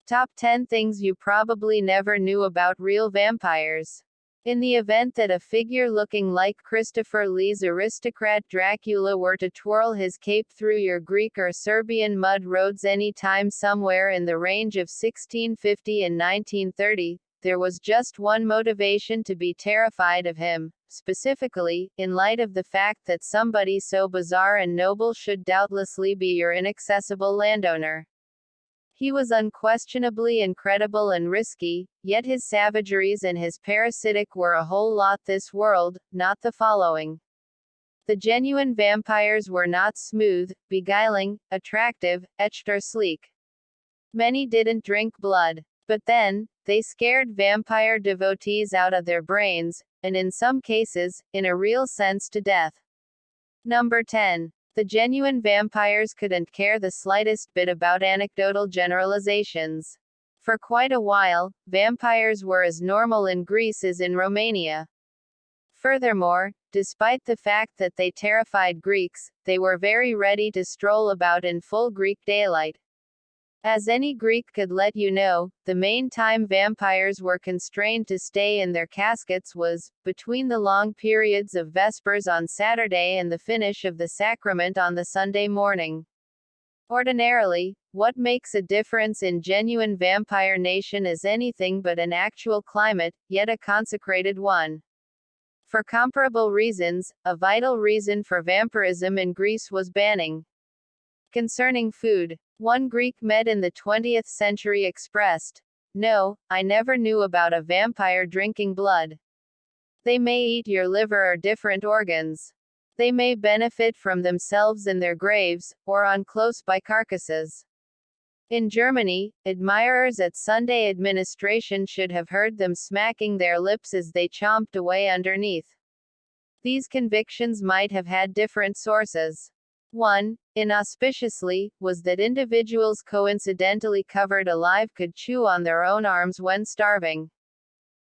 Top 10 Things You Probably Never Knew About Real Vampires. In the event that a figure looking like Christopher Lee's aristocrat Dracula were to twirl his cape through your Greek or Serbian mud roads anytime somewhere in the range of 1650 and 1930, there was just one motivation to be terrified of him, specifically, in light of the fact that somebody so bizarre and noble should doubtlessly be your inaccessible landowner. He was unquestionably incredible and risky, yet his savageries and his parasitic were a whole lot this world, not the following. The genuine vampires were not smooth, beguiling, attractive, etched or sleek. Many didn't drink blood. But then, they scared vampire devotees out of their brains, and in some cases, in a real sense to death. Number 10. The genuine vampires couldn't care the slightest bit about anecdotal generalizations. For quite a while, vampires were as normal in Greece as in Romania. Furthermore, despite the fact that they terrified Greeks, they were very ready to stroll about in full Greek daylight. As any Greek could let you know, the main time vampires were constrained to stay in their caskets was between the long periods of Vespers on Saturday and the finish of the sacrament on the Sunday morning. Ordinarily, what makes a difference in genuine vampire nation is anything but an actual climate, yet a consecrated one. For comparable reasons, a vital reason for vampirism in Greece was banning. Concerning food, one Greek med in the 20th century expressed, "No, I never knew about a vampire drinking blood. They may eat your liver or different organs. They may benefit from themselves in their graves, or on close-by carcasses." In Germany, admirers at Sunday administration should have heard them smacking their lips as they chomped away underneath. These convictions might have had different sources. One, inauspiciously, was that individuals coincidentally covered alive could chew on their own arms when starving.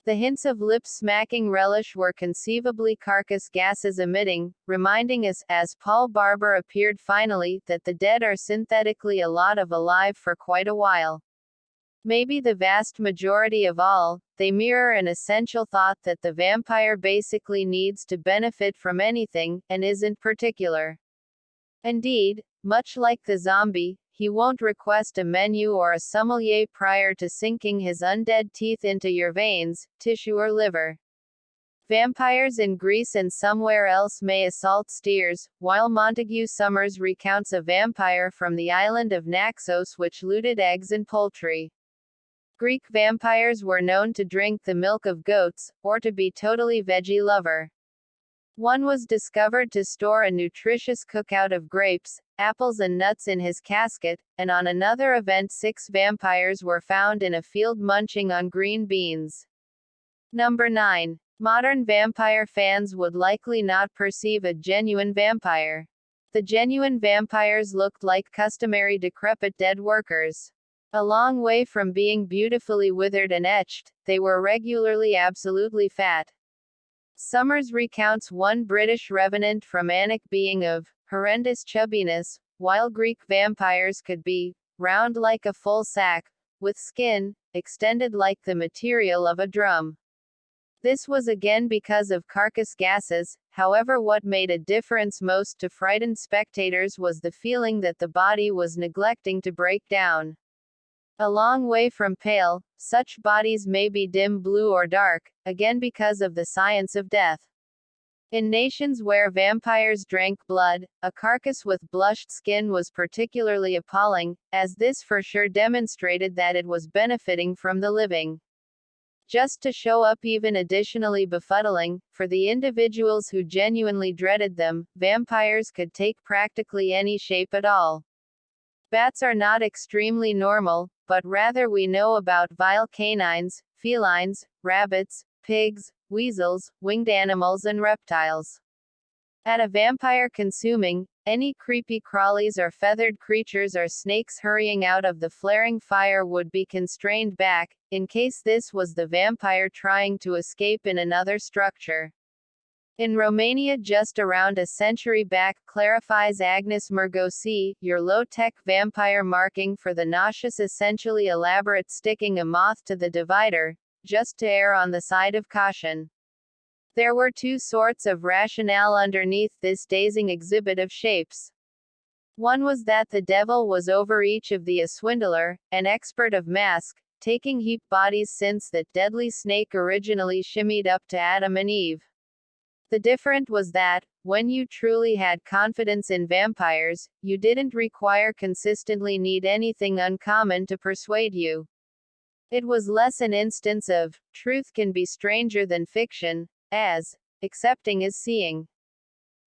The hints of lip-smacking relish were conceivably carcass gases emitting, reminding us, as Paul Barber appeared finally, that the dead are synthetically a lot of alive for quite a while. Maybe the vast majority of all, they mirror an essential thought that the vampire basically needs to benefit from anything, and isn't particular. Indeed, much like the zombie, he won't request a menu or a sommelier prior to sinking his undead teeth into your veins, tissue or liver. Vampires in Greece and somewhere else may assault steers, while Montague Summers recounts a vampire from the island of Naxos which looted eggs and poultry. Greek vampires were known to drink the milk of goats, or to be totally veggie lover. One was discovered to store a nutritious cookout of grapes, apples and nuts in his casket, and on another event 6 vampires were found in a field munching on green beans. Number 9. Modern vampire fans would likely not perceive a genuine vampire. The genuine vampires looked like customary decrepit dead workers. A long way from being beautifully withered and etched, they were regularly absolutely fat. Summers recounts one British revenant from Anak being of horrendous chubbiness, while Greek vampires could be round like a full sack, with skin extended like the material of a drum. This was again because of carcass gases. However, what made a difference most to frightened spectators was the feeling that the body was neglecting to break down. A long way from pale, such bodies may be dim blue or dark, again because of the science of death. In nations where vampires drank blood, a carcass with blushed skin was particularly appalling, as this for sure demonstrated that it was benefiting from the living. Just to show up even additionally befuddling, for the individuals who genuinely dreaded them, vampires could take practically any shape at all. Bats are not extremely normal, but rather we know about vile canines, felines, rabbits, pigs, weasels, winged animals and reptiles. At a vampire consuming, any creepy crawlies or feathered creatures or snakes hurrying out of the flaring fire would be constrained back, in case this was the vampire trying to escape in another structure. In Romania just around a century back, clarifies Agnes Murgosi, your low-tech vampire marking for the nauseous essentially elaborate sticking a moth to the divider, just to err on the side of caution. There were two sorts of rationale underneath this dazing exhibit of shapes. One was that the devil was over each of the a swindler, an expert of mask, taking heap bodies since that deadly snake originally shimmied up to Adam and Eve. The difference was that, when you truly had confidence in vampires, you didn't require consistently need anything uncommon to persuade you. It was less an instance of, truth can be stranger than fiction, as, accepting is seeing.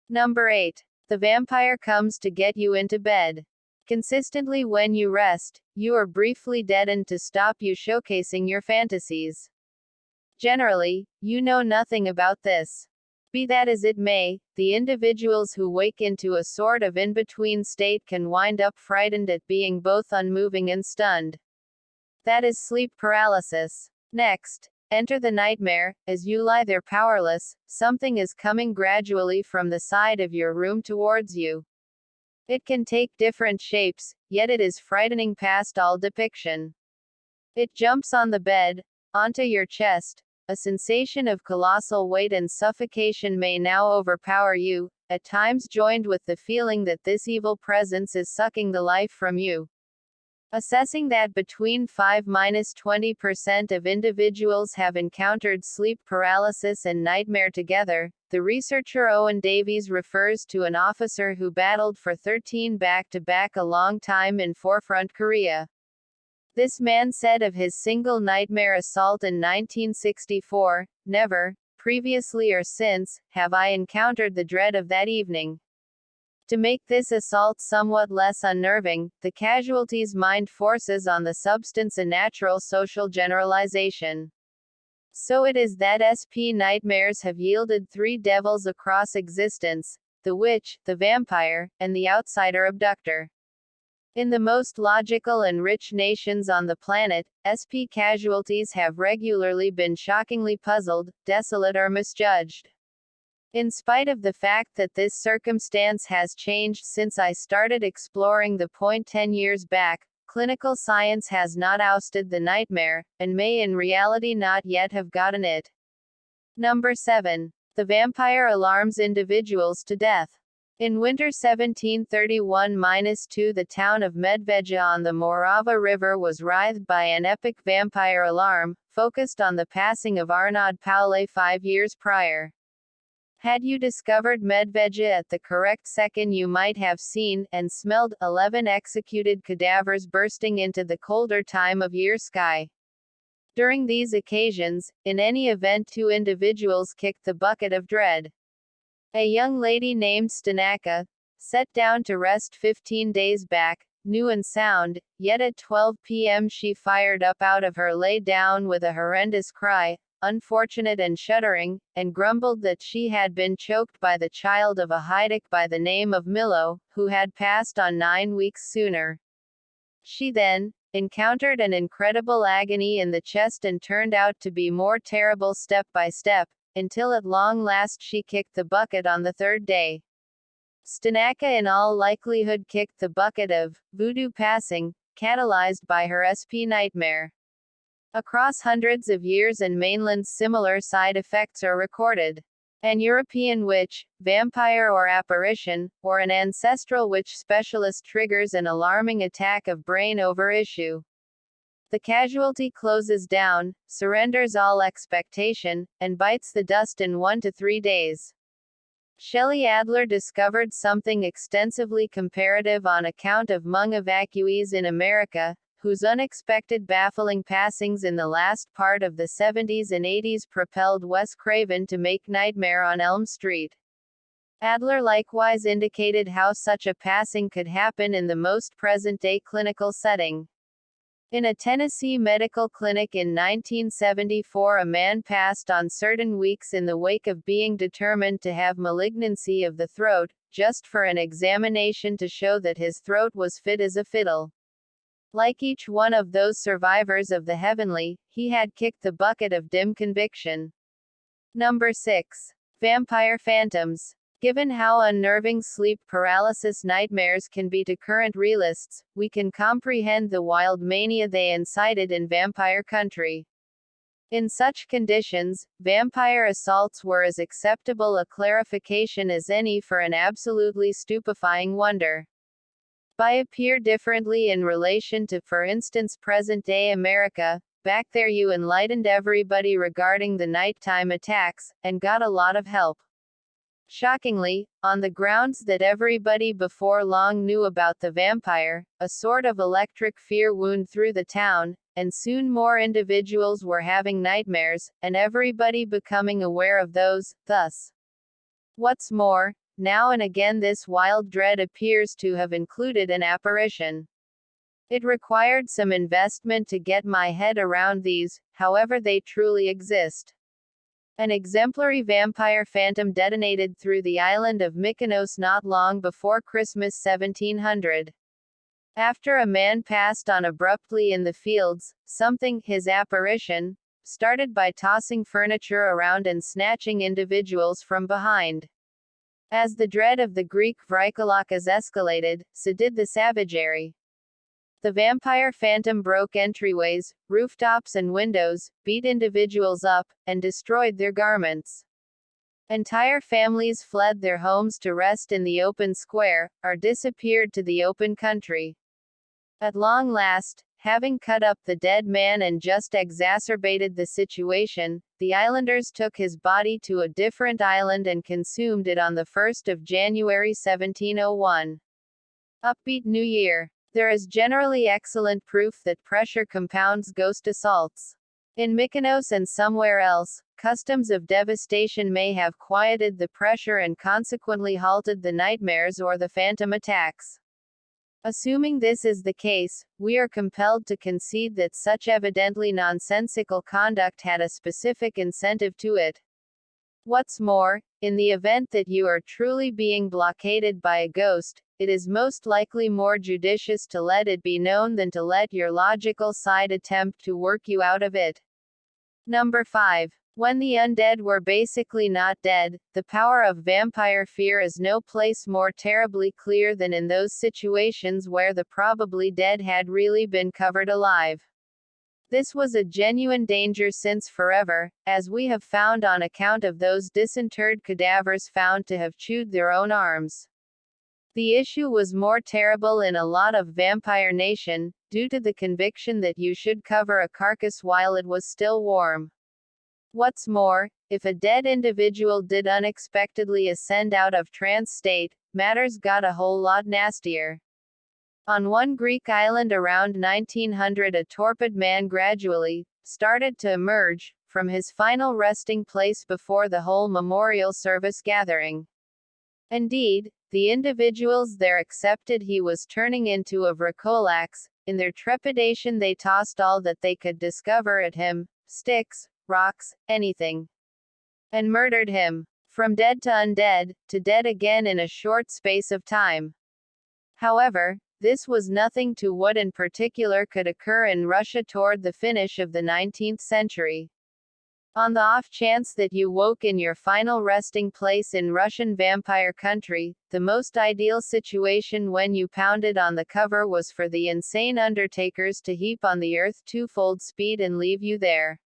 Number 8. The vampire comes to get you into bed. Consistently when you rest, you are briefly deadened to stop you showcasing your fantasies. Generally, you know nothing about this. Be that as it may, the individuals who wake into a sort of in-between state can wind up frightened at being both unmoving and stunned. That is sleep paralysis. Next, enter the nightmare. As you lie there powerless, something is coming gradually from the side of your room towards you. It can take different shapes, yet it is frightening past all depiction. It jumps on the bed, onto your chest. A sensation of colossal weight and suffocation may now overpower you, at times joined with the feeling that this evil presence is sucking the life from you. Assessing that between 5–20% of individuals have encountered sleep paralysis and nightmare together, the researcher Owen Davies refers to an officer who battled for 13 back-to-back a long time in forefront Korea. This man said of his single nightmare assault in 1964, "Never, previously or since, have I encountered the dread of that evening." To make this assault somewhat less unnerving, the casualty's mind forces on the substance a natural social generalization. So it is that SP nightmares have yielded three devils across existence: the witch, the vampire, and the outsider abductor. In the most logical and rich nations on the planet, SP casualties have regularly been shockingly puzzled, desolate or misjudged. In spite of the fact that this circumstance has changed since I started exploring the point 10 years back, clinical science has not ousted the nightmare, and may in reality not yet have gotten it. Number 7. The vampire alarms individuals to death. In winter 1731–2, the town of Medveja on the Morava River was writhed by an epic vampire alarm, focused on the passing of Arnaud Paulet 5 years prior. Had you discovered Medveja at the correct second, you might have seen, and smelled, 11 executed cadavers bursting into the colder time of year sky. During these occasions, in any event, two individuals kicked the bucket of dread. A young lady named Stanaka, set down to rest 15 days back, new and sound, yet at 12 p.m. she fired up out of her lay down with a horrendous cry, unfortunate and shuddering, and grumbled that she had been choked by the child of a Heidik by the name of Milo, who had passed on 9 weeks sooner. She then encountered an incredible agony in the chest and turned out to be more terrible step by step, until at long last she kicked the bucket on the third day. Stanaka in all likelihood kicked the bucket of voodoo passing, catalyzed by her SP nightmare. Across hundreds of years and mainlands, similar side effects are recorded. An European witch, vampire or apparition, or an ancestral witch specialist triggers an alarming attack of brain over issue. The casualty closes down, surrenders all expectation, and bites the dust in 1 to 3 days. Shelley Adler discovered something extensively comparative on account of Hmong evacuees in America, whose unexpected baffling passings in the last part of the 70s and 80s propelled Wes Craven to make Nightmare on Elm Street. Adler likewise indicated how such a passing could happen in the most present-day clinical setting. In a Tennessee medical clinic in 1974, a man passed on certain weeks in the wake of being determined to have malignancy of the throat, just for an examination to show that his throat was fit as a fiddle. Like each one of those survivors of the heavenly, he had kicked the bucket of dim conviction. Number 6. Vampire phantoms. Given how unnerving sleep paralysis nightmares can be to current realists, we can comprehend the wild mania they incited in vampire country. In such conditions, vampire assaults were as acceptable a clarification as any for an absolutely stupefying wonder. By appear differently in relation to, for instance, present-day America, back there you enlightened everybody regarding the nighttime attacks, and got a lot of help. Shockingly, on the grounds that everybody before long knew about the vampire, a sort of electric fear wound through the town, and soon more individuals were having nightmares, and everybody becoming aware of those, thus. What's more, now and again this wild dread appears to have included an apparition. It required some investment to get my head around these, however they truly exist. An exemplary vampire phantom detonated through the island of Mykonos not long before Christmas 1700. After a man passed on abruptly in the fields, something, his apparition, started by tossing furniture around and snatching individuals from behind. As the dread of the Greek Vrykolakas escalated, so did the savagery. The vampire phantom broke entryways, rooftops and windows, beat individuals up, and destroyed their garments. Entire families fled their homes to rest in the open square, or disappeared to the open country. At long last, having cut up the dead man and just exacerbated the situation, the islanders took his body to a different island and consumed it on the 1st of January 1701. Upbeat New Year. There is generally excellent proof that pressure compounds ghost assaults. In Mykonos and somewhere else, customs of devastation may have quieted the pressure and consequently halted the nightmares or the phantom attacks. Assuming this is the case, we are compelled to concede that such evidently nonsensical conduct had a specific incentive to it. What's more, in the event that you are truly being blockaded by a ghost, it is most likely more judicious to let it be known than to let your logical side attempt to work you out of it. Number 5. When the undead were basically not dead, the power of vampire fear is no place more terribly clear than in those situations where the probably dead had really been covered alive. This was a genuine danger since forever, as we have found on account of those disinterred cadavers found to have chewed their own arms. The issue was more terrible in a lot of vampire nation, due to the conviction that you should cover a carcass while it was still warm. What's more, if a dead individual did unexpectedly ascend out of trance state, matters got a whole lot nastier. On one Greek island around 1900, a torpid man gradually started to emerge from his final resting place before the whole memorial service gathering. Indeed, the individuals there accepted he was turning into a Vrykolakas. In their trepidation they tossed all that they could discover at him, sticks, rocks, anything, and murdered him. From dead to undead, to dead again in a short space of time. However, this was nothing to what in particular could occur in Russia toward the finish of the 19th century. On the off chance that you woke in your final resting place in Russian vampire country, the most ideal situation when you pounded on the cover was for the insane undertakers to heap on the earth twofold speed and leave you there.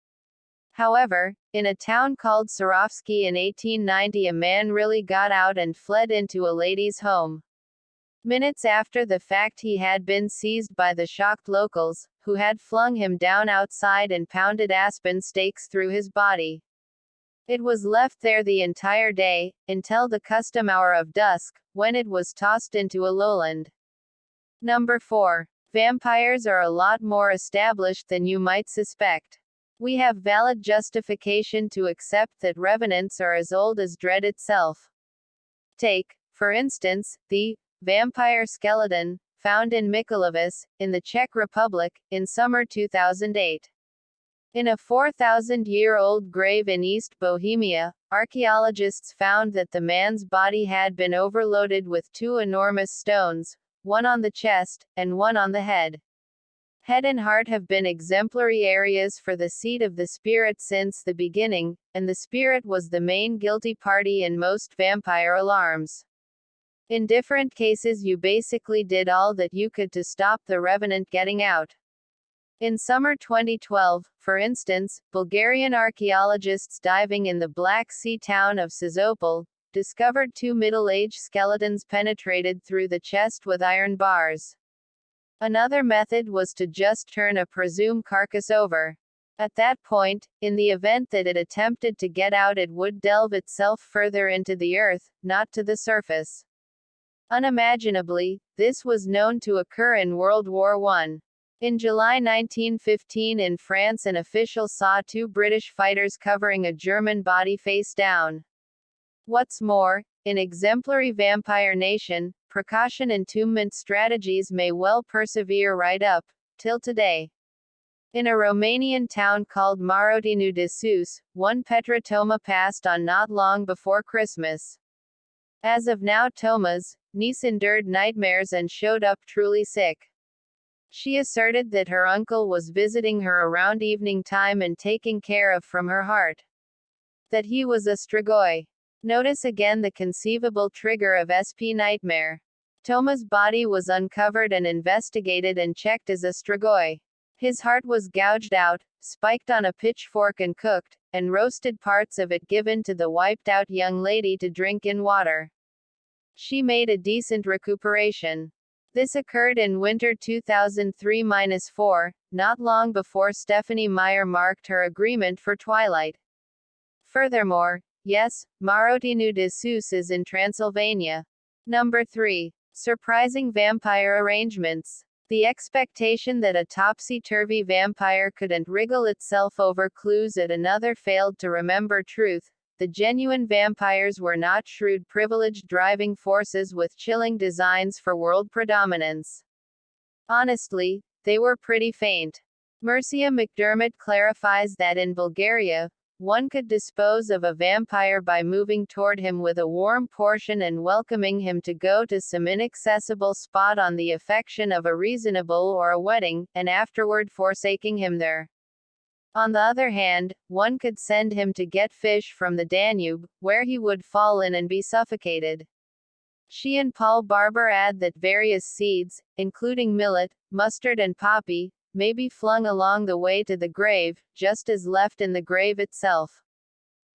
However, in a town called Sarovsky in 1890 a man really got out and fled into a lady's home. Minutes after the fact he had been seized by the shocked locals, who had flung him down outside and pounded aspen stakes through his body. It was left there the entire day, until the custom hour of dusk, when it was tossed into a lowland. Number 4. Vampires are a lot more established than you might suspect. We have valid justification to accept that revenants are as old as dread itself. Take, for instance, the vampire skeleton, found in Mykolaiv, in the Czech Republic, in summer 2008. In a 4,000-year-old grave in East Bohemia, archaeologists found that the man's body had been overloaded with two enormous stones, one on the chest, and one on the head. Head and heart have been exemplary areas for the seat of the spirit since the beginning, and the spirit was the main guilty party in most vampire alarms. In different cases, you basically did all that you could to stop the revenant getting out. In summer 2012, for instance, Bulgarian archaeologists diving in the Black Sea town of Sozopol discovered 2 middle-aged skeletons penetrated through the chest with iron bars. Another method was to just turn a presumed carcass over. At that point, in the event that it attempted to get out, it would delve itself further into the earth, not to the surface. Unimaginably, this was known to occur in World War I. In July 1915 in France, an official saw 2 British fighters covering a German body face down. What's more, in exemplary vampire nation, precaution entombment strategies may well persevere right up till today. In a Romanian town called Marotinu de Sus, one Petra Toma passed on not long before Christmas. As of now, Toma's niece endured nightmares and showed up truly sick. She asserted that her uncle was visiting her around evening time and taking care of from her heart. That he was a strigoi. Notice again the conceivable trigger of SP nightmare. Toma's body was uncovered and investigated and checked as a strigoi. His heart was gouged out, spiked on a pitchfork and cooked, and roasted parts of it given to the wiped-out young lady to drink in water. She made a decent recuperation. This occurred in winter 2003-4, not long before Stephanie Meyer marked her agreement for Twilight. Furthermore, yes, Marotinu de Sus is in Transylvania. Number 3. Surprising vampire arrangements. The expectation that a topsy-turvy vampire couldn't wriggle itself over clues at another failed to remember truth. The genuine vampires were not shrewd privileged driving forces with chilling designs for world predominance. Honestly, they were pretty faint. Mercia McDermott clarifies that in Bulgaria, one could dispose of a vampire by moving toward him with a warm portion and welcoming him to go to some inaccessible spot on the affection of a reasonable or a wedding, and afterward forsaking him there. On the other hand, one could send him to get fish from the Danube, where he would fall in and be suffocated. She and Paul Barber add that various seeds, including millet, mustard and poppy, may be flung along the way to the grave, just as left in the grave itself.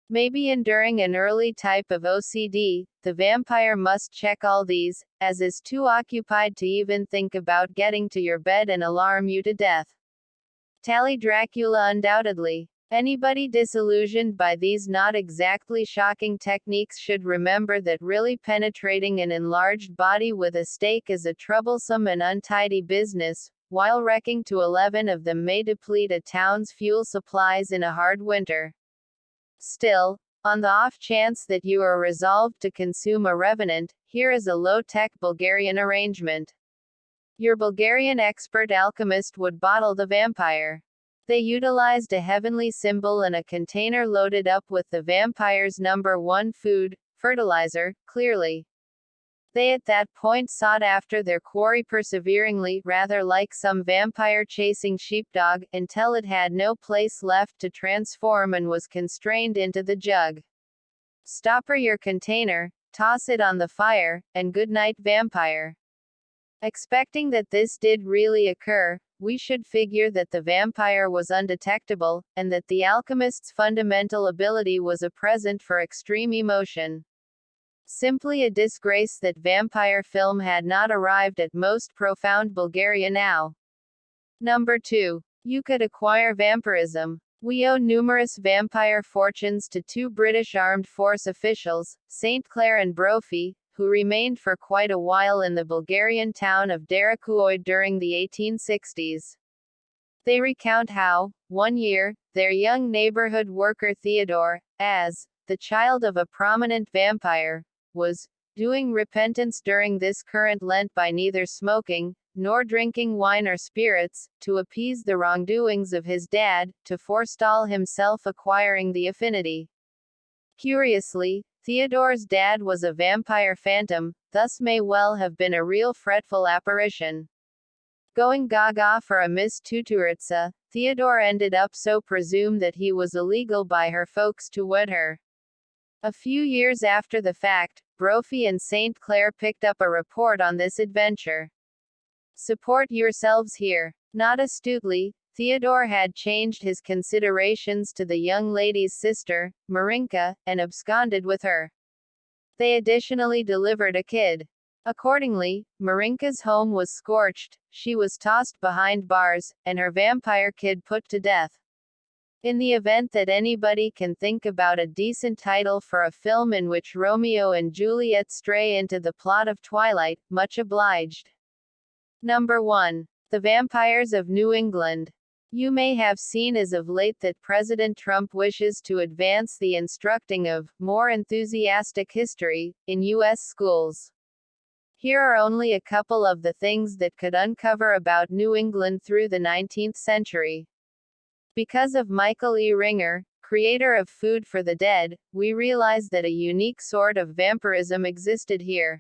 Maybe enduring an early type of OCD, the vampire must check all these, as is too occupied to even think about getting to your bed and alarm you to death. Tally Dracula undoubtedly. Anybody disillusioned by these not exactly shocking techniques should remember that really penetrating an enlarged body with a stake is a troublesome and untidy business, while wrecking to 11 of them may deplete a town's fuel supplies in a hard winter. Still, on the off chance that you are resolved to consume a revenant, here is a low-tech Bulgarian arrangement. Your Bulgarian expert alchemist would bottle the vampire. They utilized a heavenly symbol and a container loaded up with the vampire's number 1 food, fertilizer, clearly. They at that point sought after their quarry perseveringly, rather like some vampire-chasing sheepdog, until it had no place left to transform and was constrained into the jug. Stopper your container, toss it on the fire, and good night vampire. Expecting that this did really occur, we should figure that the vampire was undetectable, and that the alchemist's fundamental ability was a present for extreme emotion. Simply a disgrace that vampire film had not arrived at most profound Bulgaria now. Number 2. You could acquire vampirism. We owe numerous vampire fortunes to 2 British armed force officials, St. Clair and Brophy, who remained for quite a while in the Bulgarian town of Derakuoy during the 1860s. They recount how, one year, their young neighborhood worker Theodore, as the child of a prominent vampire, was doing repentance during this current Lent by neither smoking, nor drinking wine or spirits, to appease the wrongdoings of his dad, to forestall himself acquiring the affinity. Curiously, Theodore's dad was a vampire phantom, thus may well have been a real fretful apparition. Going gaga for a Miss Tuturitsa, Theodore ended up so presumed that he was illegal by her folks to wed her. A few years after the fact, Brophy and St. Clair picked up a report on this adventure. Support yourselves here. Not astutely, Theodore had changed his considerations to the young lady's sister, Marinka, and absconded with her. They additionally delivered a kid. Accordingly, Marinka's home was scorched, she was tossed behind bars, and her vampire kid put to death. In the event that anybody can think about a decent title for a film in which Romeo and Juliet stray into the plot of Twilight, much obliged. Number 1. The Vampires of New England. You may have seen as of late that President Trump wishes to advance the instructing of more enthusiastic history in U.S. schools. Here are only a couple of the things that could uncover about New England through the 19th century. Because of Michael E. Ringer, creator of Food for the Dead, we realize that a unique sort of vampirism existed here.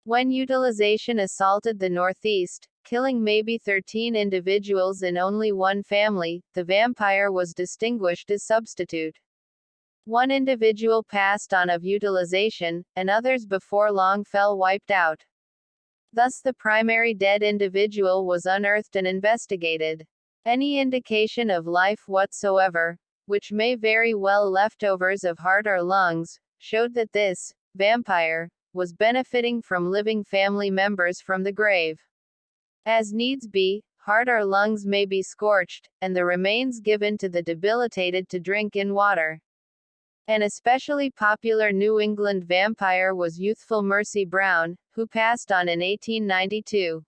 When utilization assaulted the Northeast, killing maybe 13 individuals in only one family, the vampire was distinguished as substitute. One individual passed on of utilization, and others before long fell wiped out. Thus the primary dead individual was unearthed and investigated. Any indication of life whatsoever, which may very well leftovers of heart or lungs, showed that this vampire was benefiting from living family members from the grave. As needs be, heart or lungs may be scorched, and the remains given to the debilitated to drink in water. An especially popular New England vampire was youthful Mercy Brown, who passed on in 1892.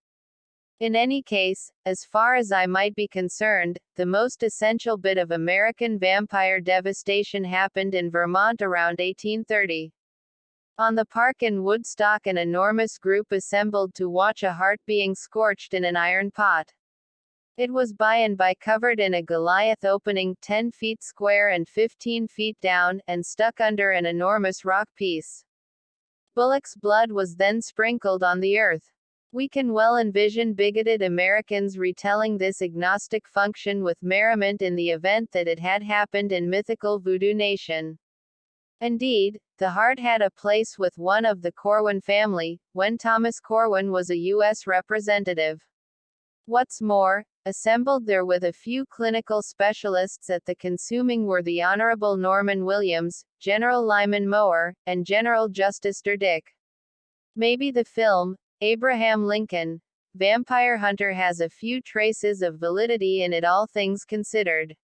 In any case, as far as I might be concerned, the most essential bit of American vampire devastation happened in Vermont around 1830. On the park in Woodstock, an enormous group assembled to watch a heart being scorched in an iron pot. It was by and by covered in a Goliath opening 10 feet square and 15 feet down, and stuck under an enormous rock piece. Bullock's blood was then sprinkled on the earth. We can well envision bigoted Americans retelling this agnostic function with merriment in the event that it had happened in mythical Voodoo Nation. Indeed, the heart had a place with one of the Corwin family, when Thomas Corwin was a U.S. representative. What's more, assembled there with a few clinical specialists at the consuming were the Honorable Norman Williams, General Lyman Mower, and General Justice Dick. Maybe the film, Abraham Lincoln, Vampire Hunter has a few traces of validity in it, all things considered.